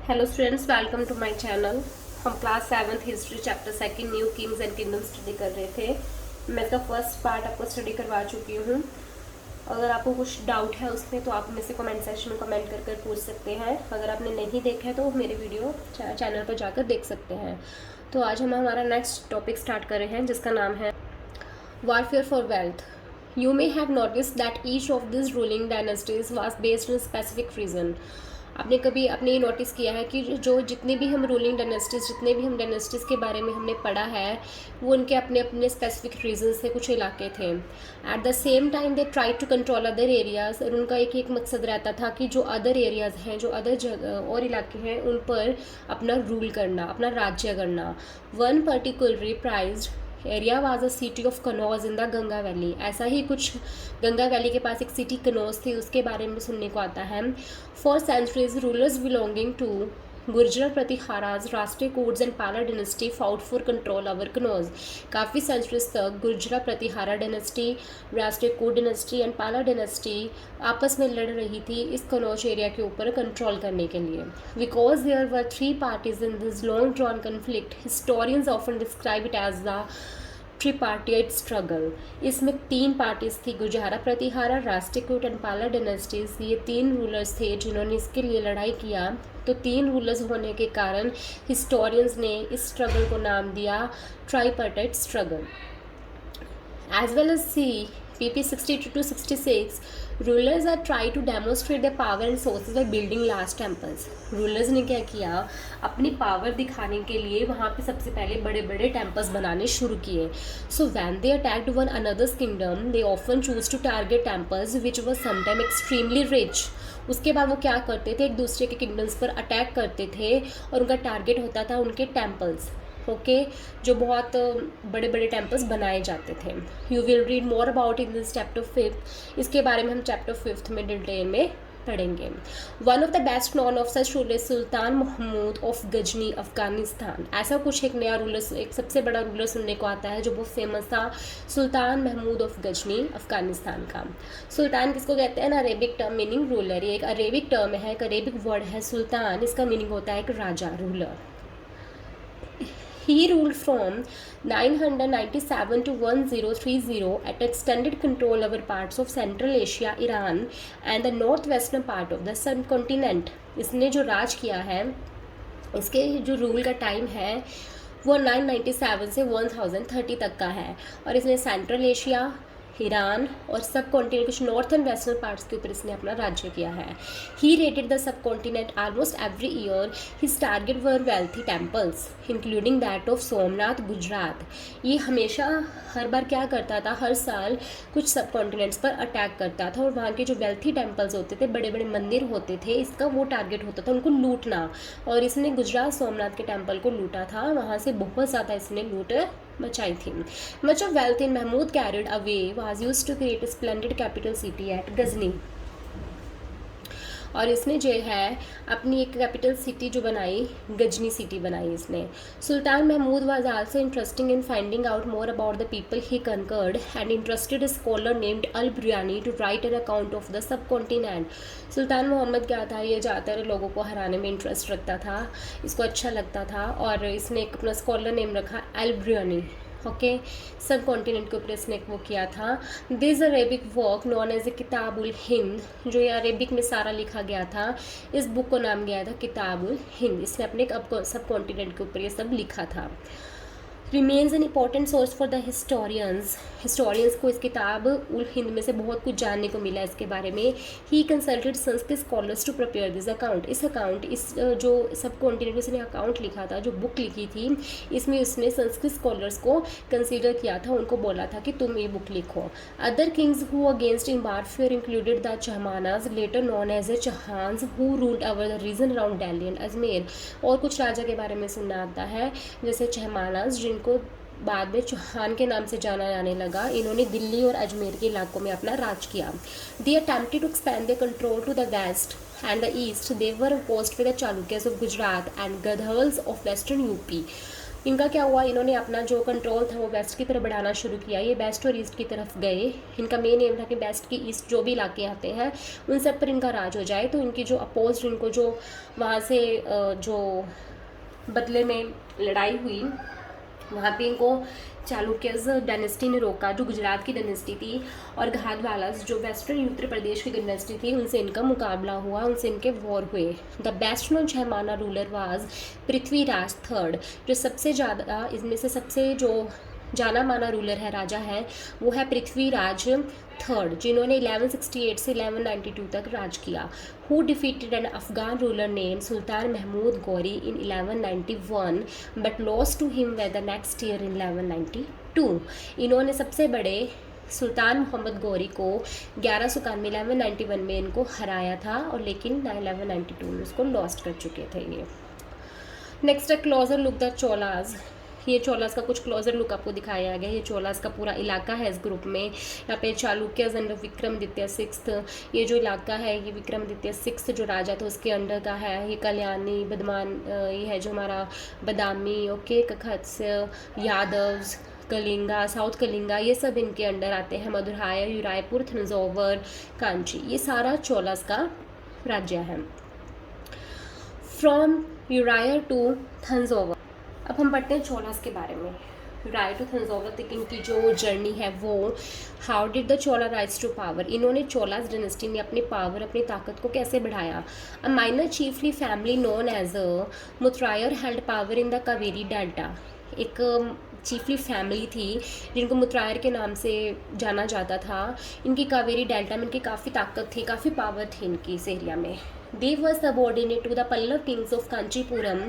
Hello students, welcome to my channel. हम class 7th history chapter second new kings and kingdom study कर रहे थे। मैं इसका फर्स्ट पार्ट आपको स्टडी करवा चुकी हूँ। अगर आपको कुछ डाउट है उसमें तो आप मेरे से कमेंट सेक्शन में कमेंट कर पूछ सकते हैं। अगर आपने नहीं देखा है तो मेरे वीडियो चैनल पर जाकर देख सकते हैं। तो आज हम हमारा नेक्स्ट टॉपिक स्टार्ट कर रहे हैं जिसका नाम है warfare for wealth. You may have noticed that each of these ruling dynasties was based on a specific reason. आपने कभी आपने ये नोटिस किया है कि जो जितने भी हम रूलिंग डायनेस्टीज जितने भी हम डायनेस्टीज़ के बारे में हमने पढ़ा है वो उनके अपने अपने स्पेसिफिक रीजन से कुछ इलाके थे। At the same time they try to control other areas, और उनका एक मकसद रहता था कि जो अदर एरियाज़ हैं, जो अदर जगह और इलाके हैं, उन पर अपना रूल करना, अपना राज्य करना। One particularly prized area was a city of Kannauj in the Ganga valley. ऐसा ही कुछ गंगा वैली के पास एक सिटी कनौज थी, उसके बारे में सुनने को आता है। For centuries rulers belonging to Gurjara Pratiharas Rashtrakutas and Pala dynasty fought for control over Kanauj. काफ़ी सेंचुरीज तक Gurjara Pratihara dynasty, Rashtrakuta dynasty and Pala dynasty आपस में लड़ रही थी इस कनौज एरिया के ऊपर कंट्रोल करने के लिए। Because there were three parties in this long drawn conflict, historians often describe it as the tripartite struggle. इसमें तीन पार्टीज थी, गुर्जरा प्रतिहारा, राष्ट्रकूट एंड पाला डायनेस्टीज। ये तीन रूलर्स थे जिन्होंने इसके लिए लड़ाई किया। तो तीन रूलर्स होने के कारण हिस्टोरियंस ने इस स्ट्रगल को नाम दिया tripartite struggle. As well as C PP 62 to 66, rulers are try to demonstrate the power and sources by building large temples. Rulers ने क्या किया, अपनी पावर दिखाने के लिए वहाँ पे सबसे पहले बड़े बड़े टेम्पल्स बनाने शुरू किए। So when they attacked one another's kingdom they often choose to target temples which were sometime extremely rich. उसके बाद वो क्या करते थे, एक दूसरे के किंगडम्स पर अटैक करते थे और उनका टारगेट होता था उनके टेम्पल्स, जो बहुत बड़े बड़े टेम्पल्स बनाए जाते थे। You will read more about in this chapter 5। इसके बारे में हम चैप्टर 5 में डिटेल में पढ़ेंगे। One of the best known of such ruler Sultan Mahmud of Ghazni Afghanistan. ऐसा कुछ एक नया रूलर, एक सबसे बड़ा रूलर सुनने को आता है जो बहुत फेमस था, सुल्तान महमूद ऑफ गजनी अफगानिस्तान का। सुल्तान किसको कहते हैं ना, अरेबिक टर्म मीनिंग रूलर। ये एक अरेबिक टर्म है, एक अरेबिक वर्ड है सुल्तान। इसका मीनिंग होता है एक राजा, ruler. He ruled from 997 to 1030 at extended control over parts of Central Asia, Iran and the northwestern part of the subcontinent। इसने जो राज किया है, इसके जो रूल का टाइम है वो 997 से 1030 तक का है, और इसने सेंट्रल एशिया, ईरान और सब कॉन्टिनेंट, कुछ नॉर्थ एंड वेस्टर्न पार्ट्स के ऊपर इसने अपना राज्य किया है। He raided the subcontinent almost every year. His target were wealthy temples including that of Somnath, Gujarat. ये हमेशा हर बार क्या करता था, हर साल कुछ सब कॉन्टिनेंट्स पर अटैक करता था और वहाँ के जो वेल्थी टेम्पल्स होते थे, बड़े बड़े मंदिर होते थे, इसका वो टारगेट होता था उनको लूटना। और इसने गुजरात सोमनाथ के टेम्पल को लूटा था, वहाँ से बहुत ज़्यादा इसने लूट मचाई थी। Much of wealth in Mahmud carried away was used to create a splendid capital city at Ghazni. और इसने जो है अपनी एक कैपिटल सिटी जो बनाई, गजनी सिटी बनाई इसने। Sultan Mahmud was also interesting in finding out more about the people he conquered and interested a scholar named Al Biruni to write an account of the subcontinent. सुल्तान मोहम्मद क्या था, ये ज़्यादातर लोगों को हराने में इंटरेस्ट रखता था, इसको अच्छा लगता था, और इसने एक अपना स्कॉलर नेम रखा अल ब्रियानी। सब कॉन्टिनेंट के ऊपर इसने वो किया था। This Arabic work known as a Kitabul Hind, जो ये अरेबिक में सारा लिखा गया था, इस बुक को नाम गया था किताबुल हिंद। इसने अपने सब कॉन्टिनेंट के ऊपर ये सब लिखा था। Remains an important source for the historians को इस किताब उल हिंद में से बहुत कुछ जानने को मिला इसके बारे में। He consulted Sanskrit scholars to prepare this account. इस जो सब कॉन्टिनेंट में इसने अकाउंट लिखा था, जो बुक लिखी थी, इसमें उसने संस्कृत स्कॉलर्स को कंसिडर किया था, उनको बोला था कि तुम ये बुक लिखो। Other kings who against in warfare included the Chahamanas, later known as a Chauhans, who ruled over the region around Delhi and Ajmer. और कुछ राजा के बारे में सुनना आता है, जैसे चहमानाज, जिनको बाद में चौहान के नाम से जाना जाने लगा। इन्होंने दिल्ली और अजमेर के इलाकों में अपना राज किया। They attempted to expand their control to the west and the east. They were opposed by the Chalukyas of Gujarat and Gahadavalas of western UP. इनका क्या हुआ, इन्होंने अपना जो कंट्रोल था वो वेस्ट की तरफ बढ़ाना शुरू किया। ये वेस्ट और ईस्ट की तरफ गए। इनका मेन एम था कि वेस्ट की ईस्ट जो भी इलाके आते हैं उन सब पर इनका राज हो जाए। तो इनकी जो अपोज, इनको जो वहाँ से जो बदले में लड़ाई हुई, वहाँ पे इनको चालुक्यज डायनेस्टी ने रोका, जो गुजरात की डायनेस्टी थी, और घाटवालास जो वेस्टर्न उत्तर प्रदेश की डायनेस्टी थी, उनसे इनका मुकाबला हुआ, उनसे इनके वॉर हुए। The best known Chahamana ruler was Prithviraj third. जो सबसे ज़्यादा इनमें से सबसे जो जाना माना रूलर है, राजा है, वो है पृथ्वीराज थर्ड, जिन्होंने 1168 से 1192 तक राज किया। Who defeated an Afghan ruler name Sultan Mahmud Ghori in 1191 but lost to him the next year in 1192। इन्होंने सबसे बड़े सुल्तान मोहम्मद गौरी को 1191 में इनको हराया था, और लेकिन 1192 में उसको लॉस्ट कर चुके थे ये। नेक्स्ट है क्लोजर लुक द चोलाज। ये चोलास का कुछ क्लोजर लुक आपको दिखाया गया। ये चोलास का पूरा इलाका है इस ग्रुप में। यहाँ पे चालुक्यज अंडर विक्रमादित्य सिक्स्थ, ये जो इलाका है ये विक्रमादित्य सिक्स्थ जो राजा था उसके अंडर का है। ये कल्याणी, बदमान, ये है जो हमारा बदामी, ओके, कखत्स्य, यादव्स, कलिंगा, साउथ कलिंगा, ये सब इनके अंडर आते हैं। मदुराई, यूरायपुर, थंजौवर, कांची, ये सारा चोलास का राज्य है। From Uraiyur to Thanjavur. अब हम पढ़ते हैं चोलास के बारे में। यूरायर टू थंजौवर तक इनकी जो जर्नी है वो, how did the Chola rise to power. इन्होंने चोलास डायनेस्टी में अपनी पावर, अपनी ताकत को कैसे बढ़ाया। A minor chiefly family known as a Muttarayar held power in the Kaveri delta. एक चीफली फैमिली थी जिनको मुत्रायर के नाम से जाना जाता था। इनकी कावेरी डेल्टा में इनकी काफ़ी ताकत थी, काफ़ी पावर थी इनकी इस एरिया में। They were subordinate to the Pallava kings of Kanchipuram.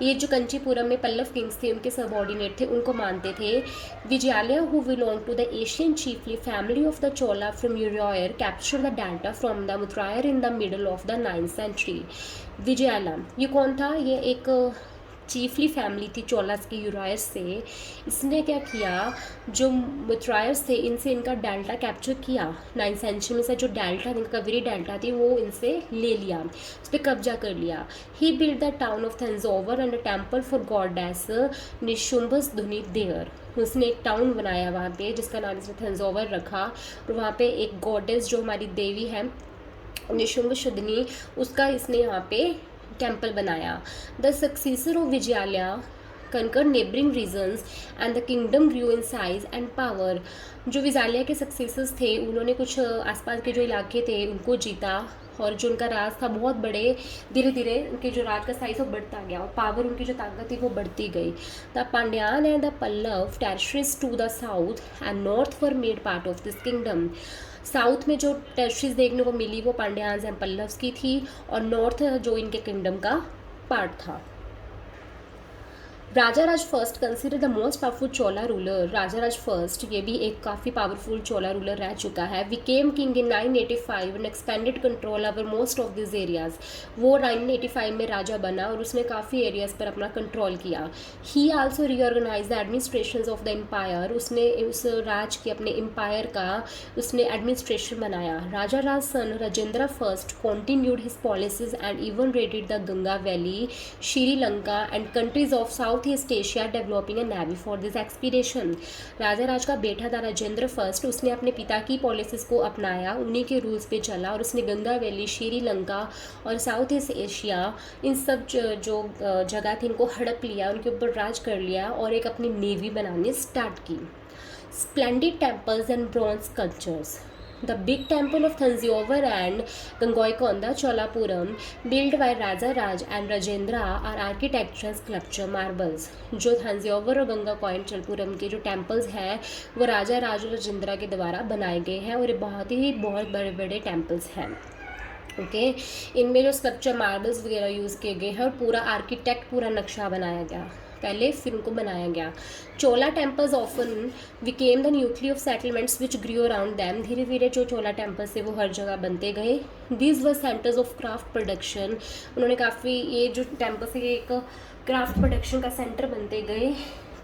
ये जो कांचीपुरम में पल्लव किंग्स थे उनके सबॉर्डिनेट थे, उनको मानते थे। Vijayalaya who belong to the Asian chiefly family of the Chola from Uraiyur capture the delta from the Muttarayar in the middle of the 9th century. Vijayalaya ये कौन था, ये एक चीफली फैमिली थी चोलास की यूरायर्स से। इसने क्या किया, जो मुत्रायर्स थे इनसे इनका डेल्टा कैप्चर किया। 9th सेंचुरी में से जो डेल्टा थी, कावेरी डेल्टा थी, वो इनसे ले लिया, उस पर कब्जा कर लिया। He build the town of Thanjavur and a temple for goddess Nishumbhasudini there. उसने एक टाउन बनाया वहाँ पे जिसका नाम इसने थंजौवर रखा, और वहाँ पे एक गॉडेस जो हमारी देवी है निशुम्भ शुद्धनी, उसका इसने यहाँ पे टेम्पल बनाया। The successor of Vijayalaya conquered neighboring regions and the kingdom grew in size and power। जो विजयालय के सक्सेसर्स थे उन्होंने कुछ आसपास के जो इलाके थे उनको जीता, और जो उनका राज था बहुत बड़े, धीरे धीरे उनके जो राज का साइज वो बढ़ता गया, और पावर, उनकी जो ताकत थी वो बढ़ती गई। The Pandyan and the Pallava territories to the south and north were made part of this kingdom. साउथ में जो टेरिटरीज देखने को मिली वो पांड्यान्स एंड पल्लव्स की थी, और नॉर्थ जो इनके किंगडम का पार्ट था। Rajaraja first consider the most powerful Chola ruler. Rajaraja first ये भी एक काफ़ी पावरफुल चोला रूलर रह चुका है। Became king in 985 and expanded control over most of this areas. वो 985 में राजा बना और उसने काफ़ी एरियाज पर अपना कंट्रोल किया। He also reorganize the administration of the empire. उसने उस राज के अपने एम्पायर का उसने एडमिनिस्ट्रेशन बनाया। Rajaraja son Rajendra first continued his policies and even raided the Ganga valley, Sri Lanka and countries of south east Asia, developing a navy for this expedition. Rajaraja का बेटा था राजेंद्र फर्स्ट, उसने अपने पिता की पॉलिसीज को अपनाया, उन्हीं के रूल्स पे चला, और उसने गंगा वैली, श्रीलंका और साउथ ईस्ट एशिया, इन सब जो जगह थी इनको हड़प लिया, उनके ऊपर राज कर लिया, और एक अपनी नेवी बनानी स्टार्ट की। Splendid temples and bronze sculptures. The big temple of Thanjavur and Gangaikonda Cholapuram built by Raja Raj and Rajendra are architectural sculpture marbles। जो थंजावुर और गंगाकोंडा चोलापुरम के जो टेम्पल्स हैं वो राजा राज और राजेंद्र के द्वारा बनाए गए हैं, और ये बहुत बड़े बड़े टेम्पल्स हैं। ओके, इनमें जो स्कल्पचर मार्बल्स वगैरह यूज़ किए गए हैं, और पूरा आर्किटेक्ट पूरा नक्शा बनाया गया पहले, फिर उनको बनाया गया। Chola temples often became the nuclear of settlements which grew around them. धीरे धीरे जो चोला टेम्पल्स थे वो हर जगह बनते गए। These were centres of craft production. उन्होंने काफ़ी, ये जो टेम्पल्स है ये एक क्राफ्ट प्रोडक्शन का सेंटर बनते गए।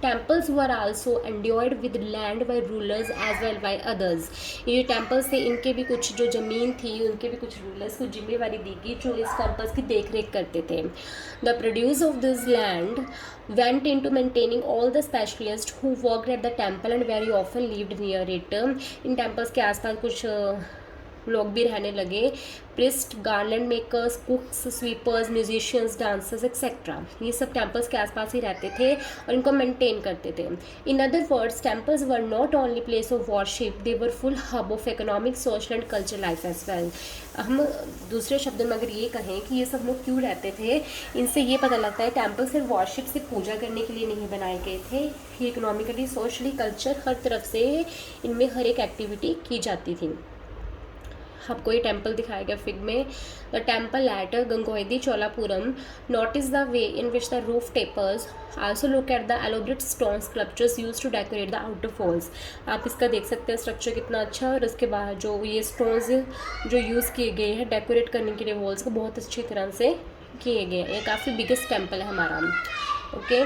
Temples were also endowed with land by rulers as well by others. ये जो टेम्पल्स थे इनके भी कुछ जो ज़मीन थी उनके भी कुछ रूलर्स को जिम्मेवारी दी गई जो इस टेम्पल्स की देख रेख करते थे। The produce of this land went into maintaining all the specialists who worked at the temple and very often lived near it। In temples के आसपास कुछ लोग भी रहने लगे, priest, garland makers, कुक्स, sweepers, musicians, dancers etcetera, ये सब temples के आसपास ही रहते थे और इनको मेंटेन करते थे। In other words temples were not only place of worship, they were full hub of economic, social and culture life as well. हम दूसरे शब्दों में अगर ये कहें कि ये सब लोग क्यों रहते थे, इनसे ये पता लगता है टेम्पल सिर्फ वर्शिप से पूजा करने के लिए नहीं बनाए गए थे, ये इकोनॉमिकली, सोशली, कल्चर हर तरफ से इनमें हर एक एक्टिविटी की जाती थी। आपको ये टेम्पल दिखाया गया फिग में। The temple at Gangaikonda Cholapuram, notice the way in which the roof tapers, also look at the elaborate stone sculptures use to decorate the outer walls. आप इसका देख सकते हैं स्ट्रक्चर कितना अच्छा है और उसके बाद जो ये स्टोन्स जो यूज़ किए गए हैं डेकोरेट करने के लिए वॉल्स को बहुत अच्छी तरह से किए गए हैं। ये काफ़ी बिगेस्ट टेम्पल है हमारा। Okay,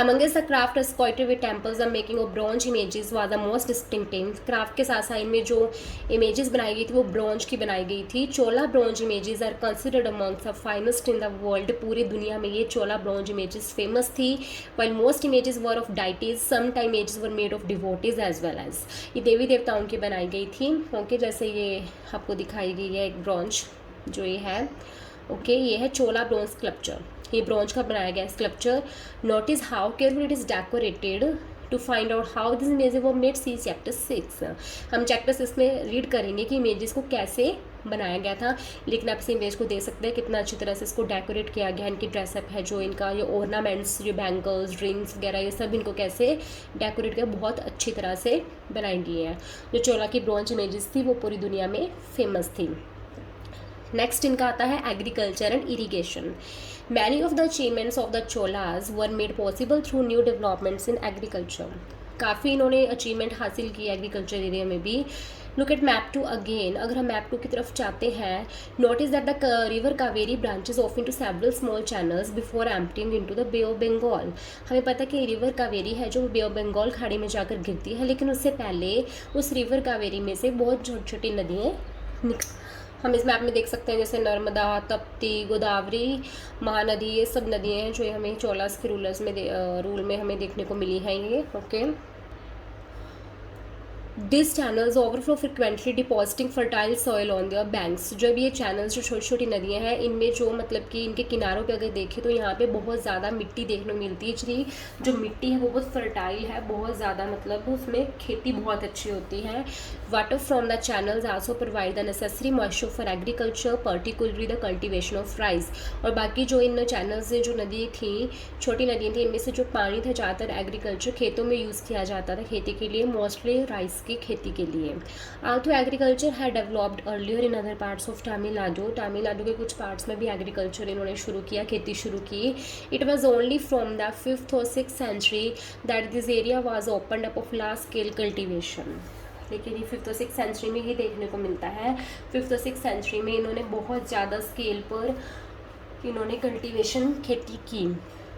Amongst the craft associated with temples, the making of bronze images was the most distinctive। Craft के साथ साथ इनमें जो इमेजेस बनाई गई थी वो ब्रॉन्ज की बनाई गई थी। Chola bronze images are considered amongst the finest in the world. पूरी दुनिया में ये चोला ब्रॉन्ज इमेजेस फेमस थी। while most images were of deities, some images were made of devotees as well as। ये देवी देवताओं की बनाई गई थी। ओके, जैसे ये आपको दिखाई गई है एक ब्रॉन्ज जो ये है। ओके, ये है चोला ब्रॉन्ज स्कल्पचर, ये ब्रॉन्ज का बनाया गया sculpture. Notice how careful it is decorated to find out how this images were made. See chapter 6। हम चैप्टर 6 में रीड करेंगे कि इमेजेस को कैसे बनाया गया था, लेकिन आप इस इमेज को देख सकते हैं कितना अच्छी तरह से इसको डेकोरेट किया गया। इनकी ड्रेसअप है जो इनका ये ऑर्नामेंट्स, जो बैंगल्स, रिंग्स वगैरह, ये सब इनको कैसे डेकोरेट किया बहुत अच्छी तरह से बनाई गई है। जो चोला की ब्रॉन्ज इमेजेस थी वो पूरी दुनिया में फेमस थी। नेक्स्ट इनका आता है agriculture and irrigation. Many of the achievements of the Cholas were made possible through new developments in agriculture। काफ़ी इन्होंने अचीवमेंट हासिल की एग्रीकल्चर एरिया में भी। Look at map 2 again. अगर हम मैप 2 की तरफ जाते हैं, notice that the river Kaveri branches off into several small channels before emptying into the bay of Bengal. हमें पता है कि रिवर कावेरी है जो बे ऑफ बंगाल खाड़ी में जाकर गिरती है, लेकिन उससे पहले उस रिवर कावेरी में से बहुत छोटी छोटी नदियाँ हम इस मैप में देख सकते हैं, जैसे नर्मदा, तप्ती, गोदावरी, महानदी, ये सब नदियाँ हैं जो हमें चोलास के रूल में हमें देखने को मिली हैं ये। Okay, this channels overflow frequently depositing fertile soil on their banks. जब ये चैनल्स जो छोटी छोटी नदियाँ हैं इनमें जो मतलब कि इनके किनारों पे अगर देखें तो यहाँ पे बहुत ज़्यादा मिट्टी देखने को मिलती है। इसलिए जो मिट्टी है वो बहुत फर्टाइल है, बहुत ज़्यादा मतलब उसमें खेती बहुत अच्छी होती है। Water from the channels also provide the necessary moisture for agriculture, particularly the cultivation of rice. और बाकी जो इन चैनल्स से जो नदी थी, छोटी नदियाँ थी, इनमें से जो पानी था ज़्यादातर एग्रीकल्चर खेतों में यूज़ किया जाता था खेती के लिए, मोस्टली राइस की खेती के लिए। आल्थो एग्रीकल्चर है developed earlier in other parts of Tamil Nadu के कुछ पार्ट्स में भी एग्रीकल्चर इन्होंने शुरू किया, खेती शुरू की। It was only from the 5th और 6th century that this area was opened up of large scale cultivation. लेकिन ये 5th और 6th सेंचुरी में ही देखने को मिलता है। 5th और 6th सेंचुरी में इन्होंने बहुत ज़्यादा स्केल पर इन्होंने कल्टिवेशन खेती की।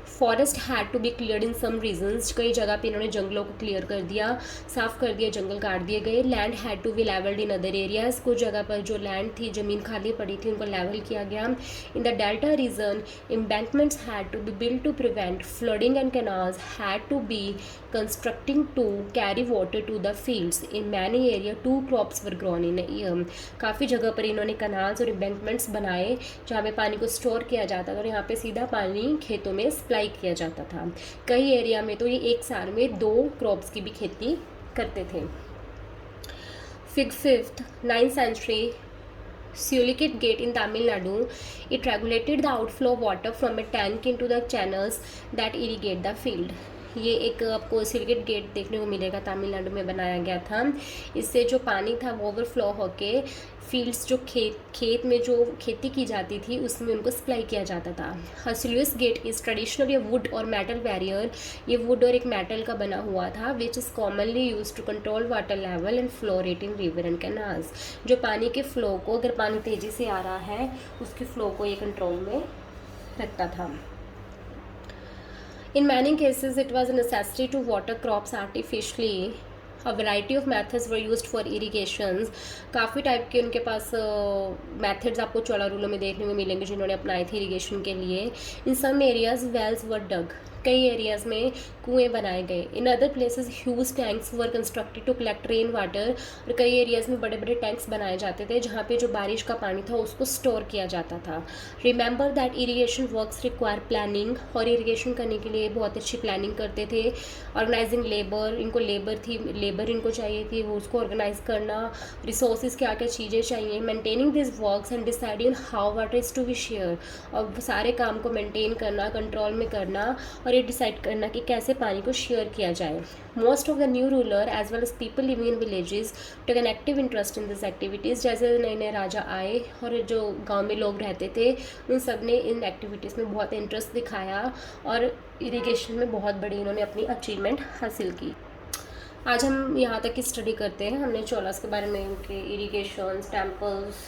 Forest had to be cleared in some regions. कई जगह पे इन्होंने जंगलों को क्लियर कर दिया, साफ़ कर दिया, जंगल काट दिए गए। Land had to be levelled in other areas. कुछ जगह पर जो लैंड थी, ज़मीन खाली पड़ी थी, उनको लेवल किया गया। In the delta region embankments had to be build to prevent flooding and canals had to be constructing to carry water to the fields. In many area 2 crops were grown in year. काफ़ी जगह पर इन्होंने canals और embankments बनाए जहाँ पे पानी को स्टोर किया जाता था और यहाँ पे सीधा पानी खेतों में सप्लाई किया जाता था। कई एरिया में तो ये एक साल में 2 क्रॉप्स की भी खेती करते थे। 5th 9th century Sulikit Gate in Tamil Nadu, it regulated the outflow of water from a tank into the channels that irrigate the field। ये एक आपको सिलगेट गेट देखने को मिलेगा, तमिलनाडु में बनाया गया था। इससे जो पानी था वो ओवरफ्लो होके फील्ड्स जो खेत में जो खेती की जाती थी उसमें उनको सप्लाई किया जाता था। Sluice gate is traditionally wood और मेटल बैरियर। ये वुड और एक मेटल का बना हुआ था which is commonly use to control water level and flow rate in river and canals. जो पानी के फ्लो को, अगर पानी तेज़ी से आ रहा है उसके फ्लो को ये कंट्रोल में रखता था। In many cases, it was a necessity to water crops artificially. A variety of methods were used for irrigations. काफ़ी टाइप के उनके पास methods आपको चोला रूलों में देखने में मिलेंगे जिन्होंने अपनाए थे irrigation के लिए. In some areas, wells were dug. कई एरियाज़ में कुएं बनाए गए. In other places huge tanks were constructed to collect rain water. और कई एरियाज़ में बड़े बड़े टैंक्स बनाए जाते थे जहाँ पे जो बारिश का पानी था उसको स्टोर किया जाता था. Remember that irrigation works require planning. और इरीगेशन करने के लिए बहुत अच्छी प्लानिंग करते थे. ऑर्गेनाइजिंग लेबर, इनको लेबर इनको चाहिए थी, वो उसको ऑर्गेनाइज करना. रिसोर्सेज क्या क्या चीज़ें चाहिए. Maintaining this works and deciding how water is to be share. और सारे काम को मेंटेन करना, कंट्रोल में करना और ये डिसाइड करना कि कैसे पानी को शेयर किया जाए. Most of the new ruler as well as people living in villages took an active interest in this activities. जैसे नए नए राजा आए और जो गांव में लोग रहते थे उन सब ने इन एक्टिविटीज़ में बहुत इंटरेस्ट दिखाया और इरिगेशन में बहुत बड़ी इन्होंने अपनी अचीवमेंट हासिल की. आज हम यहाँ तक की स्टडी करते हैं. हमने चोलास के बारे में, उनके इरिगेशन, टेम्पल्स,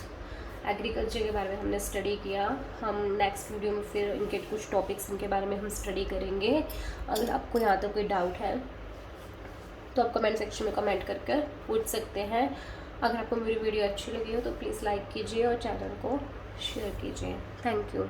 एग्रीकल्चर के बारे में हमने स्टडी किया. हम नेक्स्ट वीडियो में फिर इनके कुछ टॉपिक्स इनके बारे में हम स्टडी करेंगे. अगर आपको यहाँ तक कोई डाउट है तो आप कमेंट सेक्शन में कमेंट करके पूछ सकते हैं. अगर आपको मेरी वीडियो अच्छी लगी हो तो प्लीज़ लाइक कीजिए और चैनल को शेयर कीजिए. Thank you.